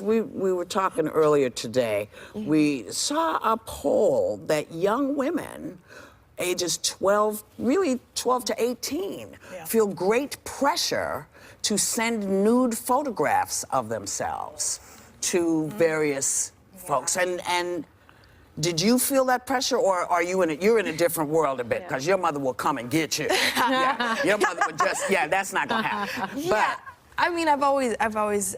We were talking earlier today. We saw a poll that young women ages 12, really 12 to 18, feel great pressure to send nude photographs of themselves to various folks. And did you feel that pressure, or are you you're in a different world a bit, because your mother will come and get you. Your mother would just, that's not gonna happen. But I mean, I've always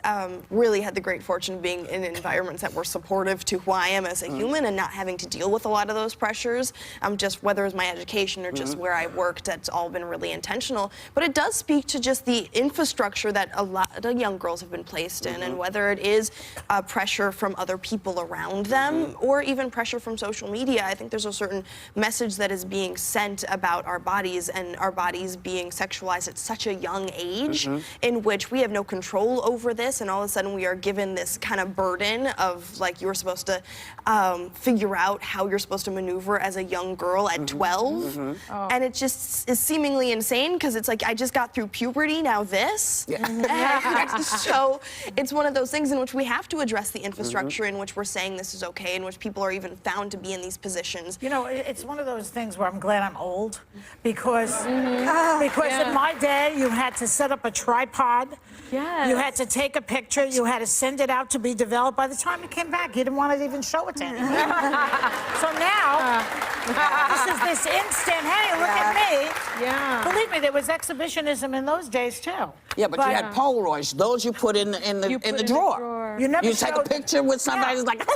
really had the great fortune of being in environments that were supportive to who I am as a human and not having to deal with a lot of those pressures. Just whether it's my education or just where I worked, that's all been really intentional. But it does speak to just the infrastructure that a lot of young girls have been placed in, and whether it is pressure from other people around them or even pressure from social media. I think there's a certain message that is being sent about our bodies and our bodies being sexualized at such a young age, in which we have no control over this, and all of a sudden we are given this kind of burden of, like, you're supposed to figure out how you're supposed to maneuver as a young girl at 12. And it just is seemingly insane, because it's like, I just got through puberty, now this. So it's one of those things in which we have to address the infrastructure in which we're saying this is okay, in which people are even found to be in these positions. You know, it's one of those things where I'm glad I'm old, because in my day you had to set up a tripod. You had to take a picture, you had to send it out to be developed. By the time it came back, you didn't want to even show it to anyone. So now, this is this instant, hey, look at me. Believe me, there was exhibition-ism in those days, too. Yeah, but you had Polaroids. Those you put in the drawer. You never take a picture with somebody who's like,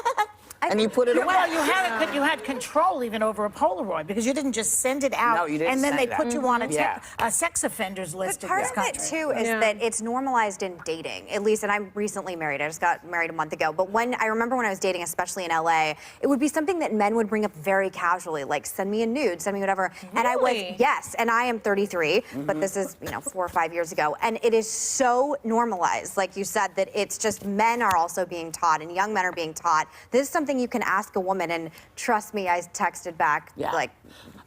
and you put it away. Well, you had control even over a Polaroid, because you didn't just send it out. No, you didn't and then they put you on a sex offenders list in this country. Part of it, too, is that it's normalized in dating, at least, and I'm recently married. I just got married a month ago. But I remember when I was dating, especially in LA, it would be something that men would bring up very casually, like, send me a nude, send me whatever. And I was, and I am 33, but this is, 4 or 5 years ago. And it is so normalized, like you said, that it's just men are also being taught and young men are being taught. This is something you can ask a woman, and trust me, I texted back, like,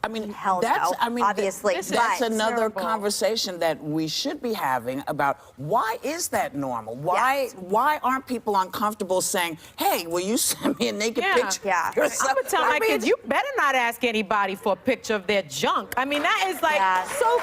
I mean, hell no, obviously. That's another conversation that we should be having about why is that normal? Why aren't people uncomfortable saying, hey, will you send me a naked picture? I'm gonna tell my kids, you better not ask anybody for a picture of their junk. I mean, that is like so.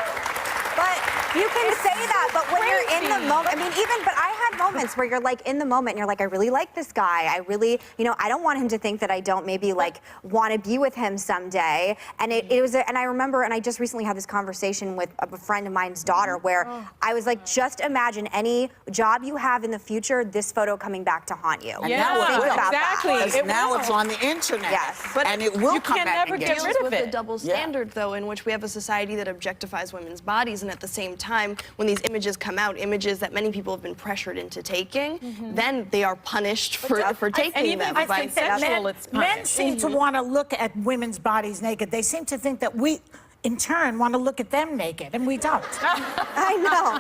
But you can say that, but when you're in the moment, I mean, but I had moments where you're like in the moment and you're like, I really like this guy. I really, I don't want him to think that I don't maybe like want to be with him someday. And it was, and I remember, and I just recently had this conversation with a friend of mine's daughter where I was like, just imagine any job you have in the future, this photo coming back to haunt you. And now it will. Exactly. Now it's on the internet. But and it will come back and get rid of it. The double standard, though, in which we have a society that objectifies women's bodies, and at the same time, when these images come out, images that many people have been pressured into taking, then they are punished for taking them. I think that men seem to want to look at women's bodies naked. They seem to think that we, in turn, want to look at them naked, and we don't. I know.